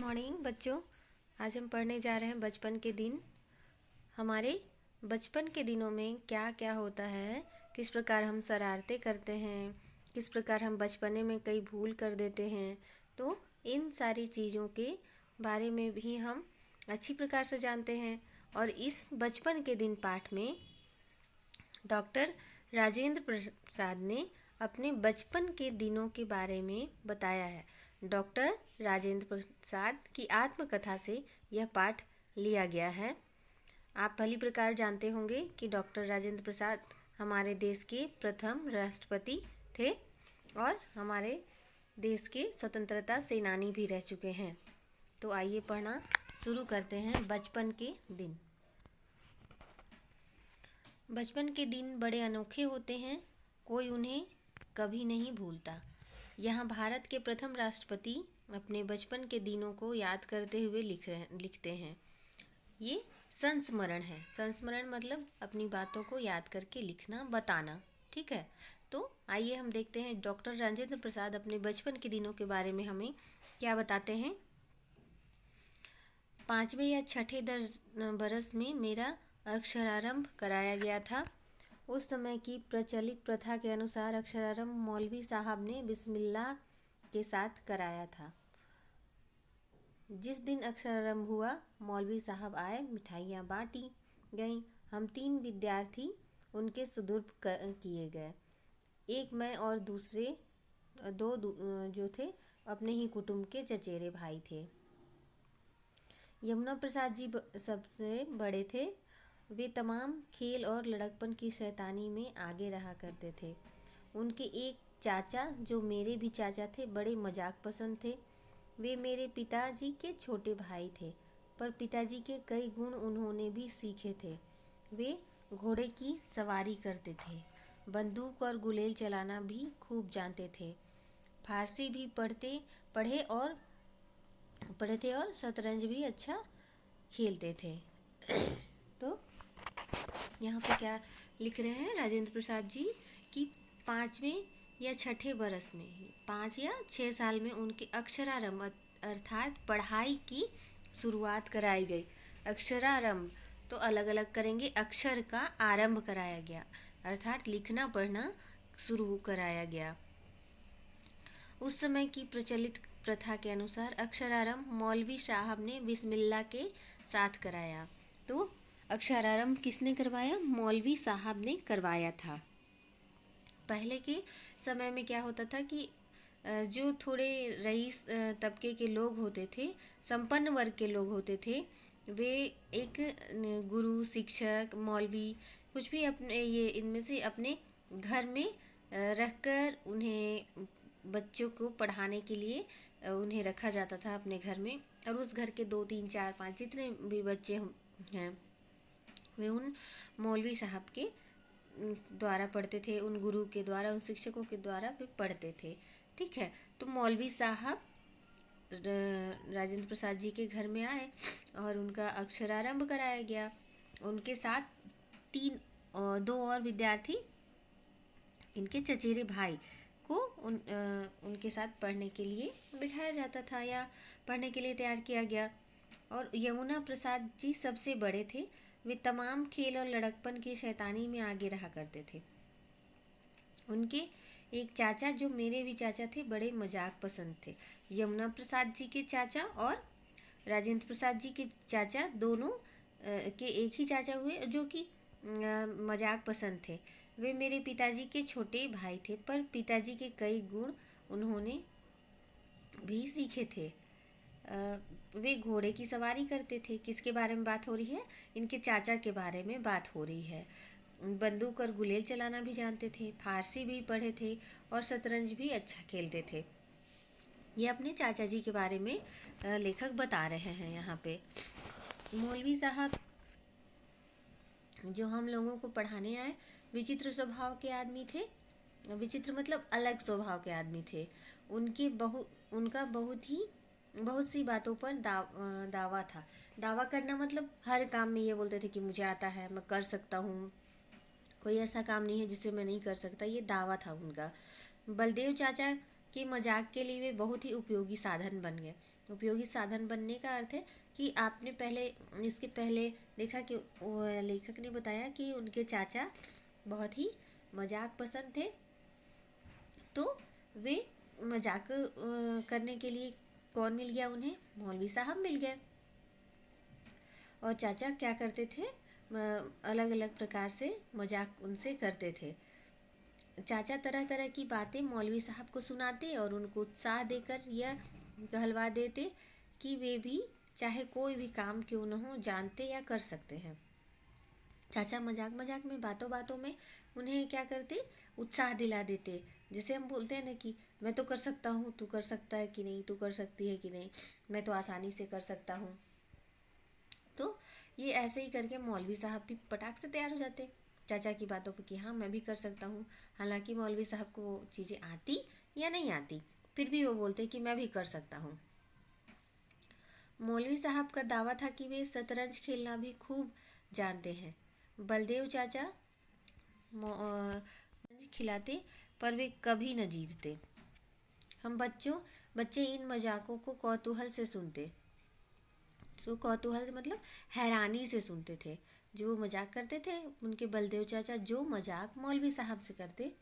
Morning बच्चों। आज हम पढ़ने जा रहे हैं बचपन के दिन। हमारे बचपन के दिनों में क्या क्या होता है, किस प्रकार हम शरारतें करते हैं, किस प्रकार हम बचपने में कई भूल कर देते हैं। तो इन सारी चीज़ों के बारे में भी हम अच्छी प्रकार से जानते हैं। और इस बचपन के दिन पाठ में डॉक्टर राजेंद्र प्रसाद ने अपने बचपन के दिनों के बारे में बताया है। डॉक्टर राजेंद्र प्रसाद की आत्मकथा से यह पाठ लिया गया है। आप भली प्रकार जानते होंगे कि डॉक्टर राजेंद्र प्रसाद हमारे देश के प्रथम राष्ट्रपति थे और हमारे देश के स्वतंत्रता सेनानी भी रह चुके हैं। तो आइए पढ़ना शुरू करते हैं। बचपन के दिन। बचपन के दिन बड़े अनोखे होते हैं, कोई उन्हें कभी नहीं भूलता। यहाँ भारत के प्रथम राष्ट्रपति अपने बचपन के दिनों को याद करते हुए लिखते हैं। ये संस्मरण है। संस्मरण मतलब अपनी बातों को याद करके लिखना, बताना। ठीक है, तो आइए हम देखते हैं डॉक्टर राजेंद्र प्रसाद अपने बचपन के दिनों के बारे में हमें क्या बताते हैं। 5वें या 6ठे बरस में मेरा अक्षरारंभ कराया गया था। उस समय की प्रचलित प्रथा के अनुसार अक्षरारंभ मौलवी साहब ने बिस्मिल्लाह के साथ कराया था। जिस दिन अक्षरारंभ हुआ, मौलवी साहब आए, मिठाइयाँ बांटी गईं। हम 3 विद्यार्थी उनके सुपुर्द किए गए। एक मैं और दूसरे 2 जो थे अपने ही कुटुंब के चचेरे भाई थे। यमुना प्रसाद जी सबसे बड़े थे। वे तमाम खेल और लड़कपन की शैतानी में आगे रहा करते थे। उनके एक चाचा, जो मेरे भी चाचा थे, बड़े मजाक पसंद थे। वे मेरे पिताजी के छोटे भाई थे, पर पिताजी के कई गुण उन्होंने भी सीखे थे। वे घोड़े की सवारी करते थे, बंदूक और गुलेल चलाना भी खूब जानते थे। फारसी भी पढ़े थे और शतरंज भी अच्छा खेलते थे। तो यहाँ पे क्या लिख रहे हैं राजेंद्र प्रसाद जी कि 5वें या 6ठे बरस में 5 या 6 साल में उनके अक्षरारंभ अर्थात पढ़ाई की शुरुआत कराई गई। अक्षरारंभ तो अलग अलग करेंगे। अक्षर का आरंभ कराया गया अर्थात लिखना पढ़ना शुरू कराया गया। उस समय की प्रचलित प्रथा के अनुसार अक्षरारंभ मौलवी साहब ने बिस्मिल्लाह के साथ कराया। तो अक्षरारंभ किसने करवाया? मौलवी साहब ने करवाया था। पहले के समय में क्या होता था कि जो थोड़े रईस तबके के लोग होते थे, संपन्न वर्ग के लोग होते थे, वे एक गुरु, शिक्षक, मौलवी कुछ भी अपने ये इनमें से अपने घर में रखकर उन्हें बच्चों को पढ़ाने के लिए उन्हें रखा जाता था अपने घर में। और उस घर के 2, 3, 4, 5 जितने भी बच्चे हैं वे उन मौलवी साहब के द्वारा पढ़ते थे, उन गुरु के द्वारा, उन शिक्षकों के द्वारा वे पढ़ते थे। ठीक है, तो मौलवी साहब राजेंद्र प्रसाद जी के घर में आए और उनका अक्षरारंभ कराया गया। उनके साथ 2 और विद्यार्थी, इनके चचेरे भाई को उनके साथ पढ़ने के लिए बिठाया जाता था या पढ़ने के लिए तैयार किया गया। और यमुना प्रसाद जी सबसे बड़े थे। वे तमाम खेल और लड़कपन की शैतानी में आगे रहा करते थे। उनके एक चाचा, जो मेरे भी चाचा थे, बड़े मजाक पसंद थे। यमुना प्रसाद जी के चाचा और राजेंद्र प्रसाद जी के चाचा दोनों के एक ही चाचा हुए जो कि मजाक पसंद थे। वे मेरे पिताजी के छोटे भाई थे, पर पिताजी के कई गुण उन्होंने भी सीखे थे। वे घोड़े की सवारी करते थे। किसके बारे में बात हो रही है? इनके चाचा के बारे में बात हो रही है। बंदूक और गुलेल चलाना भी जानते थे, फारसी भी पढ़े थे और शतरंज भी अच्छा खेलते थे। ये अपने चाचा जी के बारे में लेखक बता रहे हैं यहाँ पे। मौलवी साहब जो हम लोगों को पढ़ाने आए, विचित्र स्वभाव के आदमी थे। विचित्र मतलब अलग स्वभाव के आदमी थे। उनका बहुत सी बातों पर दावा था। दावा करना मतलब हर काम में ये बोलते थे कि मुझे आता है, मैं कर सकता हूँ, कोई ऐसा काम नहीं है जिसे मैं नहीं कर सकता। ये दावा था उनका। बलदेव चाचा के मजाक के लिए वे बहुत ही उपयोगी साधन बन गए। उपयोगी साधन बनने का अर्थ है कि आपने पहले इसके पहले देखा कि लेखक ने बताया कि उनके चाचा बहुत ही मजाक पसंद थे, तो वे मजाक करने के लिए कौन मिल गया उन्हें? मौलवी साहब मिल गए। और चाचा क्या करते थे? अलग अलग प्रकार से मजाक उनसे करते थे। चाचा तरह तरह की बातें मौलवी साहब को सुनाते और उनको उत्साह देकर यह कहलवा देते कि वे भी चाहे कोई भी काम क्यों न हो जानते या कर सकते हैं। चाचा मजाक मजाक में बातों बातों में उन्हें क्या करते? उत्साह दिला देते। जैसे हम बोलते हैं ना कि मैं तो कर सकता हूँ, तू कर सकता है कि नहीं, तू कर सकती है कि नहीं, मैं तो आसानी से कर सकता हूँ। तो ये ऐसे ही करके मौलवी साहब भी पटाख से तैयार हो जाते चाचा की बातों पर कि हाँ मैं भी कर सकता हूँ। हालांकि मौलवी साहब को वो चीज़ें आती या नहीं आती, फिर भी वो बोलते कि मैं भी कर सकता हूँ। मौलवी साहब का दावा था कि वे शतरंज खेलना भी खूब जानते हैं। बलदेव चाचा खिलाते पर वे कभी न जीतते। हम बच्चे इन मजाकों को कौतूहल से सुनते। तो कौतूहल मतलब हैरानी से सुनते थे। जो मजाक करते थे उनके बलदेव चाचा, जो मजाक मौलवी साहब से करते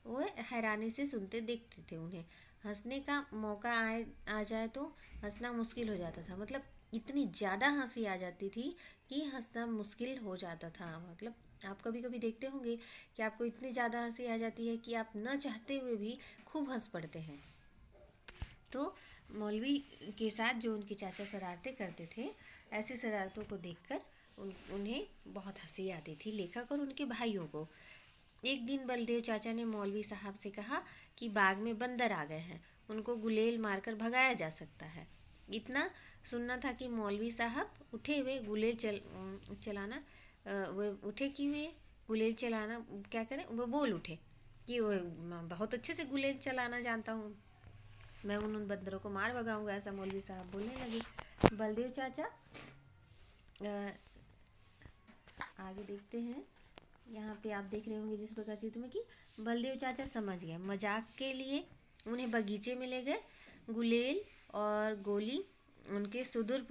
वो हैरानी से सुनते, देखते थे। उन्हें हंसने का मौका आ जाए तो हंसना मुश्किल हो जाता था। मतलब इतनी ज़्यादा हंसी आ जाती थी कि हंसना मुश्किल हो जाता था। मतलब आप कभी कभी देखते होंगे कि आपको इतनी ज़्यादा हंसी आ जाती है कि आप न चाहते हुए भी खूब हंस पड़ते हैं। तो मौलवी के साथ जो उनके चाचा शरारतें करते थे, ऐसी शरारतों को देखकर उन्हें बहुत हंसी आती थी, लेखक और उनके भाइयों को। एक दिन बलदेव चाचा ने मौलवी साहब से कहा कि बाग में बंदर आ गए हैं, उनको गुलेल मारकर भगाया जा सकता है। इतना सुनना था कि मौलवी साहब उठे हुए गुलेल चलाना वो उठे कि वे गुलेल चलाना क्या करें, वो बोल उठे कि वो बहुत अच्छे से गुलेल चलाना जानता हूँ, मैं उन बंदरों को मार भगाऊंगा, ऐसा मौलवी साहब बोलने लगे। बलदेव चाचा आगे देखते हैं, यहाँ पे आप देख रहे होंगे जिस प्रकार चित्र में कि बलदेव चाचा समझ गए। मजाक के लिए उन्हें बगीचे में ले गए, गुलेल और गोली उनके सुदूर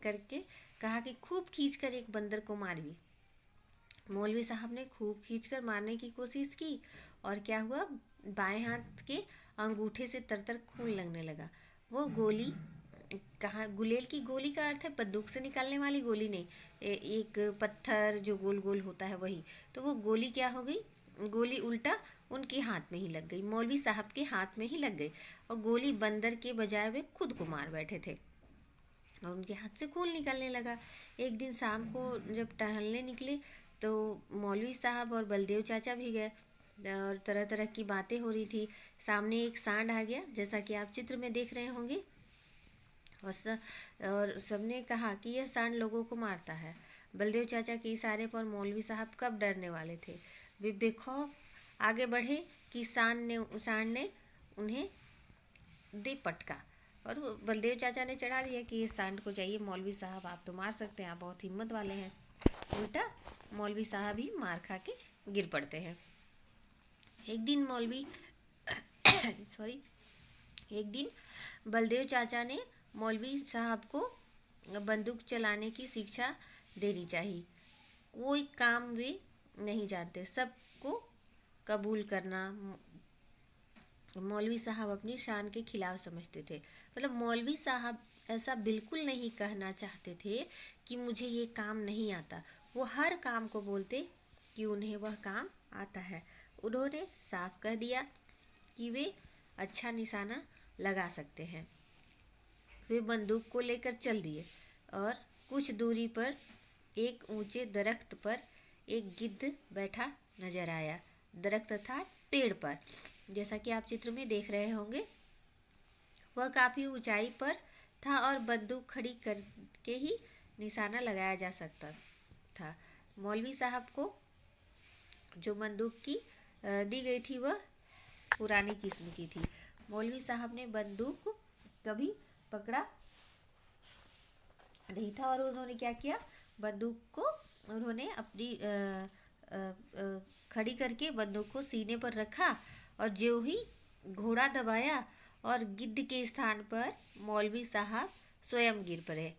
करके कहा कि खूब खींचकर एक बंदर को मारिए। मौलवी साहब ने खूब खींचकर मारने की कोशिश की और क्या हुआ, बाएं हाथ के अंगूठे से तरतर खून लगने लगा। वो गोली कहाँ, गुलेल की गोली का अर्थ है बंदूक से निकालने वाली गोली नहीं, एक पत्थर जो गोल गोल होता है वही। तो वो गोली क्या हो गई, गोली उल्टा उनके हाथ में ही लग गई, मौलवी साहब के हाथ में ही लग गई और गोली बंदर के बजाय वे खुद को मार बैठे थे और उनके हाथ से खून निकलने लगा। एक दिन शाम को जब टहलने निकले तो मौलवी साहब और बलदेव चाचा भी गए और तरह तरह की बातें हो रही थी। सामने एक सांड आ गया, जैसा कि आप चित्र में देख रहे होंगे, और सबने कहा कि यह सांड लोगों को मारता है। बलदेव चाचा के इशारे पर मौलवी साहब कब डरने वाले थे। वे बेखौफ आगे बढ़े कि सांड ने उन्हें दे पटका और बलदेव चाचा ने चढ़ा दिया कि इस सांड को चाहिए, मौलवी साहब आप तो मार सकते हैं, आप बहुत हिम्मत वाले हैं। उल्टा मौलवी साहब ही मार खा के गिर पड़ते हैं। एक दिन एक दिन बलदेव चाचा ने मौलवी साहब को बंदूक चलाने की शिक्षा देनी चाहिए। कोई काम वे नहीं जानते, सबको कबूल करना मौलवी साहब अपनी शान के खिलाफ समझते थे। मतलब मौलवी साहब ऐसा बिल्कुल नहीं कहना चाहते थे कि मुझे ये काम नहीं आता। वो हर काम को बोलते कि उन्हें वह काम आता है। उन्होंने साफ कह दिया कि वे अच्छा निशाना लगा सकते हैं। वे बंदूक को लेकर चल दिए और कुछ दूरी पर एक ऊंचे दरख्त पर एक गिद्ध बैठा नजर आया। दरख्त था पेड़ पर, जैसा कि आप चित्र में देख रहे होंगे। वह काफ़ी ऊंचाई पर था और बंदूक खड़ी करके ही निशाना लगाया जा सकता था। मौलवी साहब को जो बंदूक की दी गई थी वह पुरानी किस्म की थी। मौलवी साहब ने बंदूक कभी पकड़ा नहीं था और उन्होंने क्या किया, बंदूक को उन्होंने अपनी खड़ी करके बंदूक को सीने पर रखा और जो ही घोड़ा दबाया और गिद्ध के स्थान पर मौलवी साहब स्वयं गिर पड़े।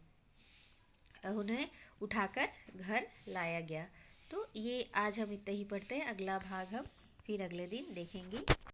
उन्हें उठाकर घर लाया गया। तो ये आज हम इतना ही पढ़ते हैं, अगला भाग हम फिर अगले दिन देखेंगे।